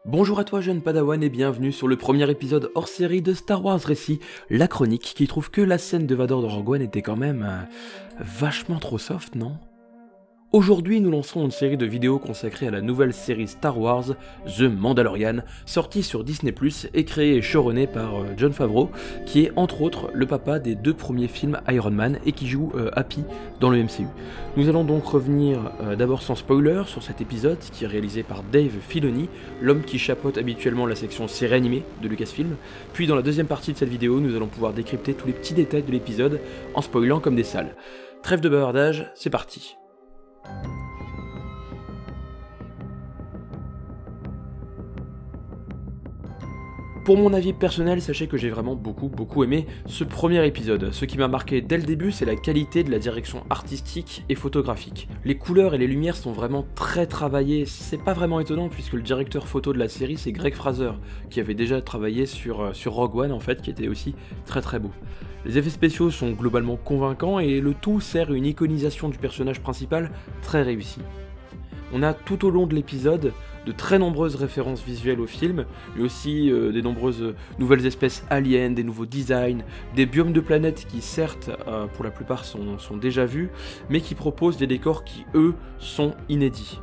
Bonjour à toi jeune padawan et bienvenue sur le premier épisode hors série de Star Wars Récit, la chronique qui trouve que la scène de Vador de Rogue One était quand même vachement trop soft, non ? Aujourd'hui, nous lançons une série de vidéos consacrée à la nouvelle série Star Wars, The Mandalorian, sortie sur Disney+, et créée et showrunnée par Jon Favreau, qui est entre autres le papa des 2 premiers films Iron Man et qui joue Happy dans le MCU. Nous allons donc revenir d'abord sans spoiler sur cet épisode qui est réalisé par Dave Filoni, l'homme qui chapeaute habituellement la section série animée de Lucasfilm, puis dans la deuxième partie de cette vidéo, nous allons pouvoir décrypter tous les petits détails de l'épisode en spoilant comme des salles. Trêve de bavardage, c'est parti. Pour mon avis personnel, sachez que j'ai vraiment beaucoup aimé ce premier épisode. Ce qui m'a marqué dès le début, c'est la qualité de la direction artistique et photographique. Les couleurs et les lumières sont vraiment très travaillées, c'est pas vraiment étonnant puisque le directeur photo de la série c'est Greg Fraser, qui avait déjà travaillé sur Rogue One en fait, qui était aussi très beau. Les effets spéciaux sont globalement convaincants et le tout sert une iconisation du personnage principal très réussie. On a tout au long de l'épisode de très nombreuses références visuelles au film, mais aussi des nombreuses nouvelles espèces aliens, des nouveaux designs, des biomes de planètes qui certes pour la plupart sont déjà vus, mais qui proposent des décors qui eux sont inédits.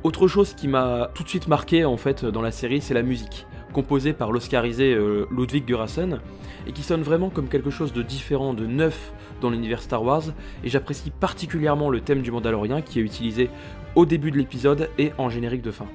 Autre chose qui m'a tout de suite marqué en fait dans la série, c'est la musique, composée par l'oscarisé Ludwig Göransson, et qui sonne vraiment comme quelque chose de différent, de neuf dans l'univers Star Wars, et j'apprécie particulièrement le thème du Mandalorien qui est utilisé au début de l'épisode et en générique de fin.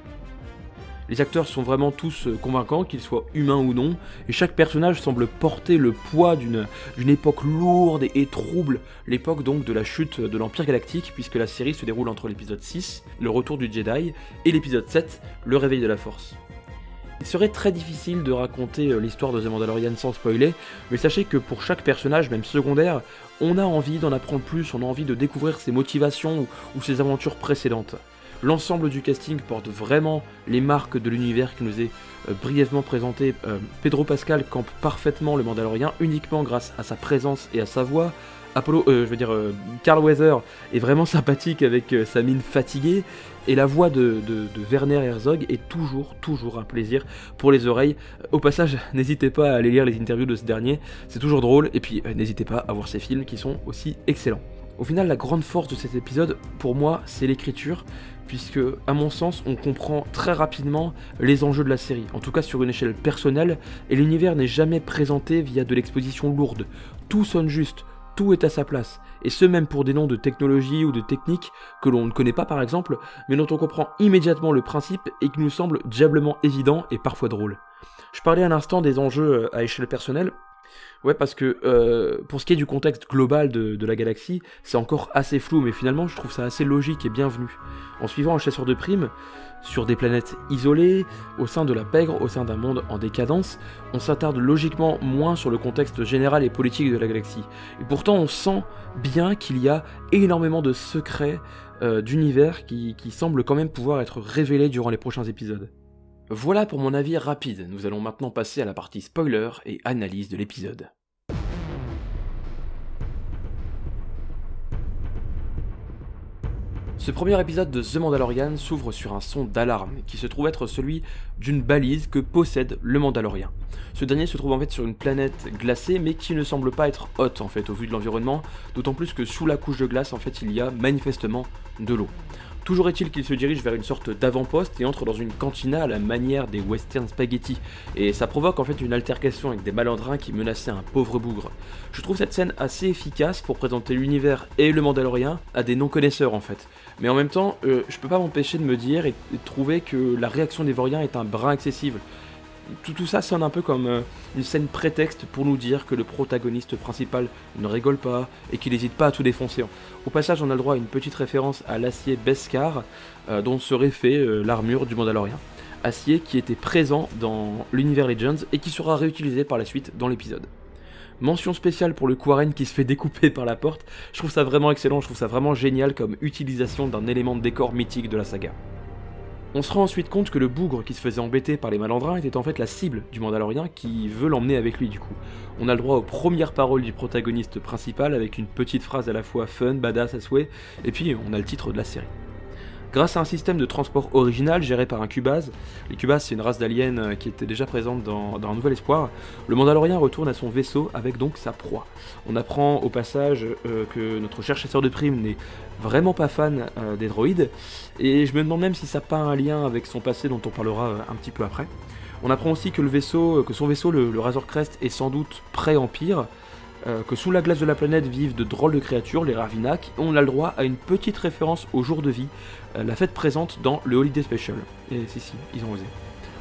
Les acteurs sont vraiment tous convaincants, qu'ils soient humains ou non, et chaque personnage semble porter le poids d'une époque lourde et trouble, l'époque donc de la chute de l'Empire Galactique, puisque la série se déroule entre l'épisode 6, le retour du Jedi, et l'épisode 7, le réveil de la Force. Il serait très difficile de raconter l'histoire de The Mandalorian sans spoiler, mais sachez que pour chaque personnage, même secondaire, on a envie d'en apprendre plus, on a envie de découvrir ses motivations ou ses aventures précédentes. L'ensemble du casting porte vraiment les marques de l'univers qui nous est brièvement présenté. Pedro Pascal campe parfaitement le Mandalorien uniquement grâce à sa présence et à sa voix. Carl Weathers est vraiment sympathique avec sa mine fatiguée, et la voix de Werner Herzog est toujours un plaisir pour les oreilles. Au passage, n'hésitez pas à aller lire les interviews de ce dernier, c'est toujours drôle, et puis n'hésitez pas à voir ces films qui sont aussi excellents. Au final, la grande force de cet épisode, pour moi, c'est l'écriture, puisque, à mon sens, on comprend très rapidement les enjeux de la série, en tout cas sur une échelle personnelle, et l'univers n'est jamais présenté via de l'exposition lourde. Tout sonne juste, tout est à sa place, et ce même pour des noms de technologie ou de techniques que l'on ne connaît pas par exemple, mais dont on comprend immédiatement le principe et qui nous semble diablement évident et parfois drôle. Je parlais à l'instant des enjeux à échelle personnelle. Ouais, parce que pour ce qui est du contexte global de la galaxie, c'est encore assez flou, mais finalement je trouve ça assez logique et bienvenu. En suivant un chasseur de primes, sur des planètes isolées, au sein de la pègre, au sein d'un monde en décadence, on s'attarde logiquement moins sur le contexte général et politique de la galaxie. Et pourtant on sent bien qu'il y a énormément de secrets d'univers qui semblent quand même pouvoir être révélés durant les prochains épisodes. Voilà pour mon avis rapide, nous allons maintenant passer à la partie spoiler et analyse de l'épisode. Ce premier épisode de The Mandalorian s'ouvre sur un son d'alarme qui se trouve être celui d'une balise que possède le Mandalorien. Ce dernier se trouve en fait sur une planète glacée mais qui ne semble pas être haute en fait au vu de l'environnement, d'autant plus que sous la couche de glace en fait il y a manifestement de l'eau. Toujours est-il qu'il se dirige vers une sorte d'avant-poste et entre dans une cantina à la manière des western spaghetti, et ça provoque en fait une altercation avec des malandrins qui menaçaient un pauvre bougre. Je trouve cette scène assez efficace pour présenter l'univers et le Mandalorien à des non-connaisseurs en fait, mais en même temps je peux pas m'empêcher de me dire et de trouver que la réaction des Vauriens est un brin excessive. Tout ça sonne un peu comme une scène prétexte pour nous dire que le protagoniste principal ne rigole pas et qu'il n'hésite pas à tout défoncer. Au passage, on a le droit à une petite référence à l'acier Beskar dont serait fait l'armure du Mandalorien. Acier qui était présent dans l'univers Legends et qui sera réutilisé par la suite dans l'épisode. Mention spéciale pour le Quarren qui se fait découper par la porte, je trouve ça vraiment excellent, je trouve ça vraiment génial comme utilisation d'un élément de décor mythique de la saga. On se rend ensuite compte que le bougre qui se faisait embêter par les malandrins était en fait la cible du Mandalorien qui veut l'emmener avec lui du coup. On a le droit aux premières paroles du protagoniste principal avec une petite phrase à la fois fun, badass à souhait, et puis on a le titre de la série. Grâce à un système de transport original géré par un Cubase, les Cubase c'est une race d'aliens qui était déjà présente dans Un Nouvel Espoir, le Mandalorien retourne à son vaisseau avec donc sa proie. On apprend au passage que notre cher chasseur de primes n'est vraiment pas fan des droïdes, et je me demande même si ça n'a pas un lien avec son passé dont on parlera un petit peu après. On apprend aussi que son vaisseau, le Razor Crest, est sans doute pré-empire, que sous la glace de la planète vivent de drôles de créatures, les Ravinak, et on a le droit à une petite référence au jour de vie, la fête présente dans le Holiday Special. Et si, ils ont osé.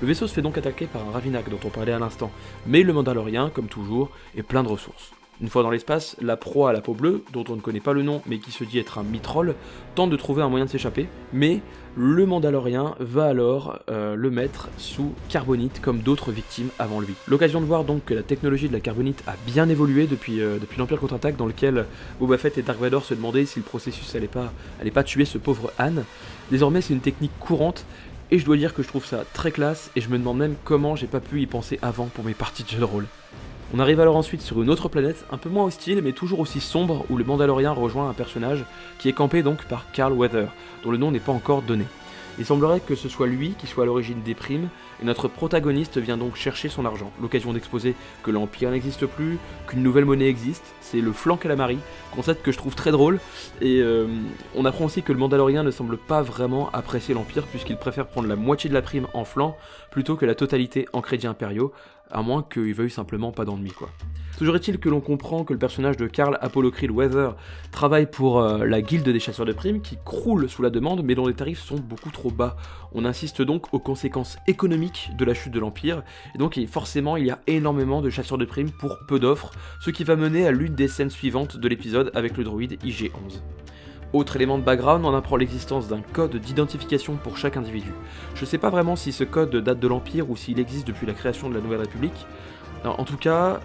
Le vaisseau se fait donc attaquer par un Ravinak dont on parlait à l'instant, mais le Mandalorien, comme toujours, est plein de ressources. Une fois dans l'espace, la proie à la peau bleue, dont on ne connaît pas le nom mais qui se dit être un Mythrol, tente de trouver un moyen de s'échapper, mais le Mandalorien va alors le mettre sous carbonite comme d'autres victimes avant lui. L'occasion de voir donc que la technologie de la carbonite a bien évolué depuis l'Empire contre-attaque, dans lequel Boba Fett et Dark Vador se demandaient si le processus allait pas tuer ce pauvre Han. Désormais c'est une technique courante, et je dois dire que je trouve ça très classe, et je me demande même comment j'ai pas pu y penser avant pour mes parties de jeu de rôle. On arrive alors ensuite sur une autre planète, un peu moins hostile mais toujours aussi sombre, où le Mandalorien rejoint un personnage qui est campé donc par Carl Weather, dont le nom n'est pas encore donné. Il semblerait que ce soit lui qui soit à l'origine des primes, et notre protagoniste vient donc chercher son argent, l'occasion d'exposer que l'Empire n'existe plus, qu'une nouvelle monnaie existe, c'est le flan calamari, concept que je trouve très drôle, et on apprend aussi que le Mandalorien ne semble pas vraiment apprécier l'Empire, puisqu'il préfère prendre la moitié de la prime en flan, plutôt que la totalité en crédits impériaux, à moins qu'il veuille simplement pas d'ennui quoi. Toujours est-il que l'on comprend que le personnage de Carl Apollo Creed Weather travaille pour la guilde des chasseurs de primes qui croule sous la demande mais dont les tarifs sont beaucoup trop bas. On insiste donc aux conséquences économiques de la chute de l'Empire, et donc forcément il y a énormément de chasseurs de primes pour peu d'offres, ce qui va mener à l'une des scènes suivantes de l'épisode avec le droïde IG-11. Autre élément de background, on apprend l'existence d'un code d'identification pour chaque individu. Je sais pas vraiment si ce code date de l'Empire ou s'il existe depuis la création de la Nouvelle République. En tout cas,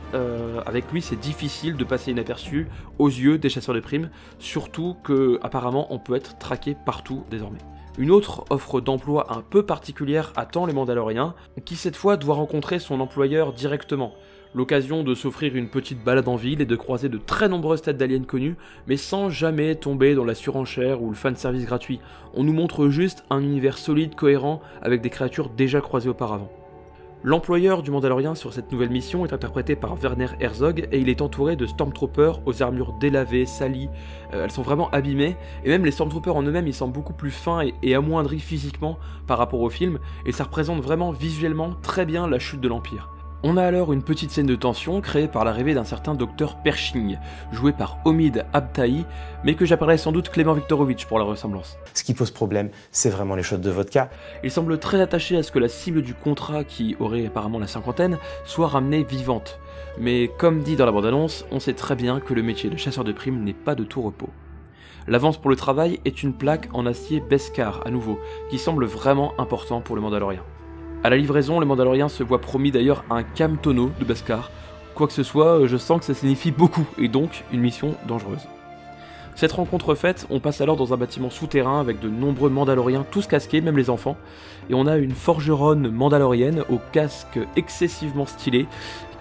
avec lui c'est difficile de passer inaperçu aux yeux des chasseurs de primes, surtout que apparemment on peut être traqué partout désormais. Une autre offre d'emploi un peu particulière attend les Mandaloriens, qui cette fois doit rencontrer son employeur directement. L'occasion de s'offrir une petite balade en ville et de croiser de très nombreuses têtes d'aliens connus, mais sans jamais tomber dans la surenchère ou le fanservice gratuit. On nous montre juste un univers solide, cohérent, avec des créatures déjà croisées auparavant. L'employeur du Mandalorien sur cette nouvelle mission est interprété par Werner Herzog, et il est entouré de Stormtroopers aux armures délavées, salies, elles sont vraiment abîmées, et même les Stormtroopers en eux-mêmes ils semblent beaucoup plus fins et amoindris physiquement par rapport au film, et ça représente vraiment visuellement très bien la chute de l'Empire. On a alors une petite scène de tension créée par l'arrivée d'un certain Dr Pershing, joué par Omid Abtahi, mais que j'appellerais sans doute Clément Viktorovitch pour la ressemblance. Ce qui pose problème, c'est vraiment les shots de vodka. Il semble très attaché à ce que la cible du contrat, qui aurait apparemment la cinquantaine, soit ramenée vivante. Mais comme dit dans la bande-annonce, on sait très bien que le métier de chasseur de primes n'est pas de tout repos. L'avance pour le travail est une plaque en acier Beskar, à nouveau, qui semble vraiment important pour le Mandalorien. À la livraison, le Mandalorien se voit promis d'ailleurs un Camtono de Beskar. Quoi que ce soit, je sens que ça signifie beaucoup, et donc une mission dangereuse. Cette rencontre faite, on passe alors dans un bâtiment souterrain avec de nombreux Mandaloriens, tous casqués, même les enfants, et on a une forgeronne mandalorienne au casque excessivement stylé,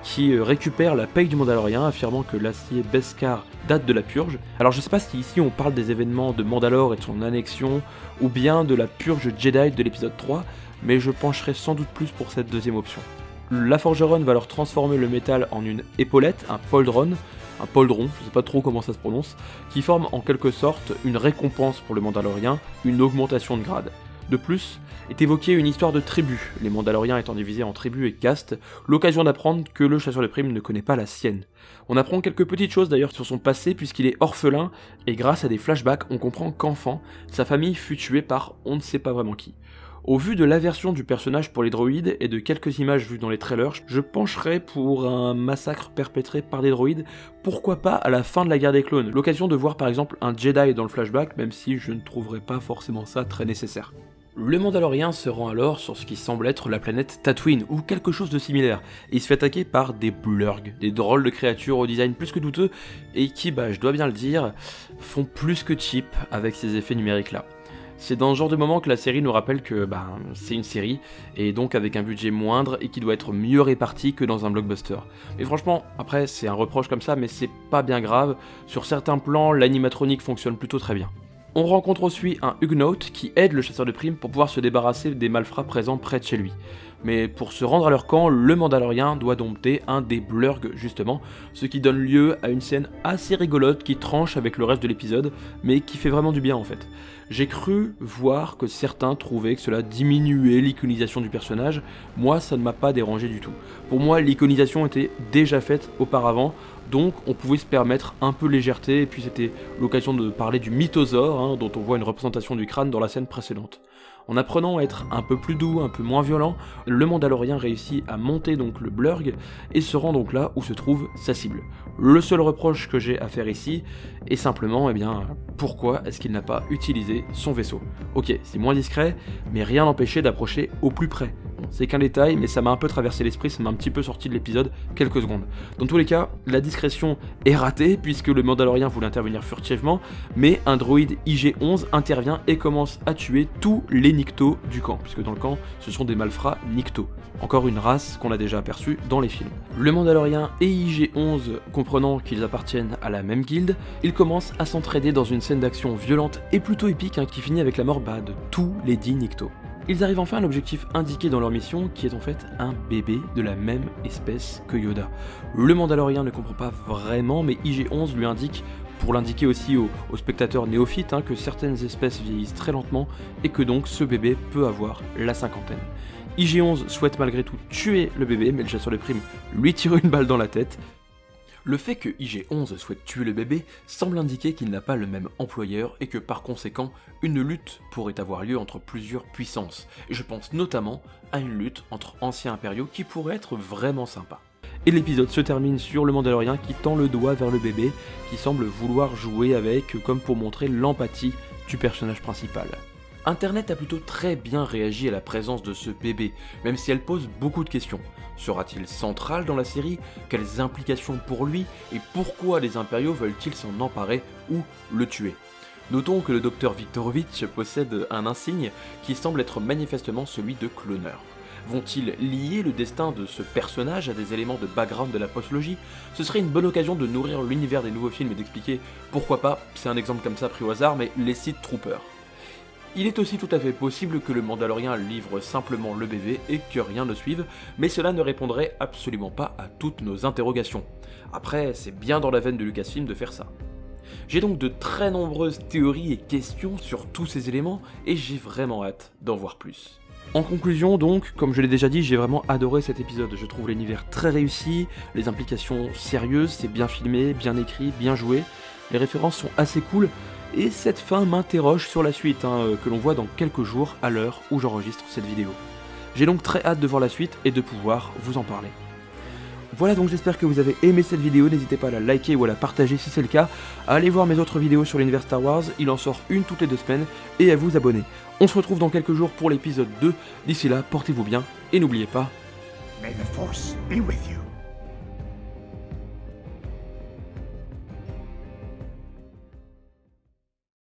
qui récupère la paye du Mandalorien, affirmant que l'acier Beskar date de la Purge. Alors je sais pas si ici on parle des événements de Mandalore et de son annexion, ou bien de la Purge Jedi de l'épisode 3, mais je pencherai sans doute plus pour cette deuxième option. La forgeronne va alors transformer le métal en une épaulette, un poldron, je sais pas trop comment ça se prononce, qui forme en quelque sorte une récompense pour le Mandalorien, une augmentation de grade. De plus, est évoquée une histoire de tribu, les Mandaloriens étant divisés en tribus et castes, l'occasion d'apprendre que le chasseur de primes ne connaît pas la sienne. On apprend quelques petites choses d'ailleurs sur son passé puisqu'il est orphelin, et grâce à des flashbacks, on comprend qu'enfant, sa famille fut tuée par on ne sait pas vraiment qui. Au vu de l'aversion du personnage pour les droïdes et de quelques images vues dans les trailers, je pencherais pour un massacre perpétré par des droïdes, pourquoi pas à la fin de la guerre des clones, l'occasion de voir par exemple un Jedi dans le flashback, même si je ne trouverais pas forcément ça très nécessaire. Le Mandalorien se rend alors sur ce qui semble être la planète Tatooine, ou quelque chose de similaire, et il se fait attaquer par des blurgs, des drôles de créatures au design plus que douteux, et qui, je dois bien le dire, font plus que cheap avec ces effets numériques là. C'est dans ce genre de moment que la série nous rappelle que c'est une série, et donc avec un budget moindre et qui doit être mieux réparti que dans un blockbuster. Mais franchement, après c'est un reproche comme ça, mais c'est pas bien grave, sur certains plans l'animatronique fonctionne plutôt très bien. On rencontre aussi un Huguenot qui aide le chasseur de primes pour pouvoir se débarrasser des malfrats présents près de chez lui. Mais pour se rendre à leur camp, le Mandalorien doit dompter un des blurgs justement, ce qui donne lieu à une scène assez rigolote qui tranche avec le reste de l'épisode, mais qui fait vraiment du bien en fait. J'ai cru voir que certains trouvaient que cela diminuait l'iconisation du personnage, moi ça ne m'a pas dérangé du tout. Pour moi l'iconisation était déjà faite auparavant, donc on pouvait se permettre un peu légèreté, et puis c'était l'occasion de parler du mythosaure, dont on voit une représentation du crâne dans la scène précédente. En apprenant à être un peu plus doux, un peu moins violent, le Mandalorien réussit à monter donc le blurg et se rend donc là où se trouve sa cible. Le seul reproche que j'ai à faire ici est simplement, pourquoi est-ce qu'il n'a pas utilisé son vaisseau? Ok, c'est moins discret, mais rien n'empêchait d'approcher au plus près. Bon, c'est qu'un détail, mais ça m'a un peu traversé l'esprit, ça m'a un petit peu sorti de l'épisode quelques secondes. Dans tous les cas, la discrétion est ratée, puisque le Mandalorien voulait intervenir furtivement, mais un droïde IG-11 intervient et commence à tuer tous les Nikto du camp, puisque dans le camp, ce sont des malfrats Nikto. Encore une race qu'on a déjà aperçue dans les films. Le Mandalorien et IG-11, comprenant qu'ils appartiennent à la même guilde, ils commencent à s'entraider dans une scène d'action violente et plutôt épique qui finit avec la mort de tous les 10 Nikto. Ils arrivent enfin à l'objectif indiqué dans leur mission, qui est en fait un bébé de la même espèce que Yoda. Le Mandalorien ne comprend pas vraiment, mais IG-11 lui indique, pour l'indiquer aussi aux spectateurs néophytes, que certaines espèces vieillissent très lentement et que donc ce bébé peut avoir la cinquantaine. IG-11 souhaite malgré tout tuer le bébé, mais le chasseur de primes lui tire une balle dans la tête. Le fait que IG-11 souhaite tuer le bébé semble indiquer qu'il n'a pas le même employeur et que par conséquent, une lutte pourrait avoir lieu entre plusieurs puissances. Et je pense notamment à une lutte entre anciens impériaux qui pourrait être vraiment sympa. Et l'épisode se termine sur le Mandalorien qui tend le doigt vers le bébé, qui semble vouloir jouer avec, comme pour montrer l'empathie du personnage principal. Internet a plutôt très bien réagi à la présence de ce bébé, même si elle pose beaucoup de questions. Sera-t-il central dans la série? Quelles implications pour lui? Et pourquoi les impériaux veulent-ils s'en emparer ou le tuer? Notons que le docteur Viktorovitch possède un insigne qui semble être manifestement celui de cloneur. Vont-ils lier le destin de ce personnage à des éléments de background de la postlogie? Ce serait une bonne occasion de nourrir l'univers des nouveaux films et d'expliquer pourquoi pas, c'est un exemple comme ça pris au hasard, mais les Sith Troopers. Il est aussi tout à fait possible que le Mandalorien livre simplement le bébé et que rien ne suive, mais cela ne répondrait absolument pas à toutes nos interrogations. Après, c'est bien dans la veine de Lucasfilm de faire ça. J'ai donc de très nombreuses théories et questions sur tous ces éléments, et j'ai vraiment hâte d'en voir plus. En conclusion donc, comme je l'ai déjà dit, j'ai vraiment adoré cet épisode. Je trouve l'univers très réussi, les implications sérieuses, c'est bien filmé, bien écrit, bien joué, les références sont assez cool, et cette fin m'interroge sur la suite, que l'on voit dans quelques jours à l'heure où j'enregistre cette vidéo. J'ai donc très hâte de voir la suite et de pouvoir vous en parler. Voilà, donc j'espère que vous avez aimé cette vidéo, n'hésitez pas à la liker ou à la partager si c'est le cas, à aller voir mes autres vidéos sur l'univers Star Wars, il en sort une toutes les 2 semaines, et à vous abonner. On se retrouve dans quelques jours pour l'épisode 2, d'ici là, portez-vous bien, et n'oubliez pas... May the Force be with you.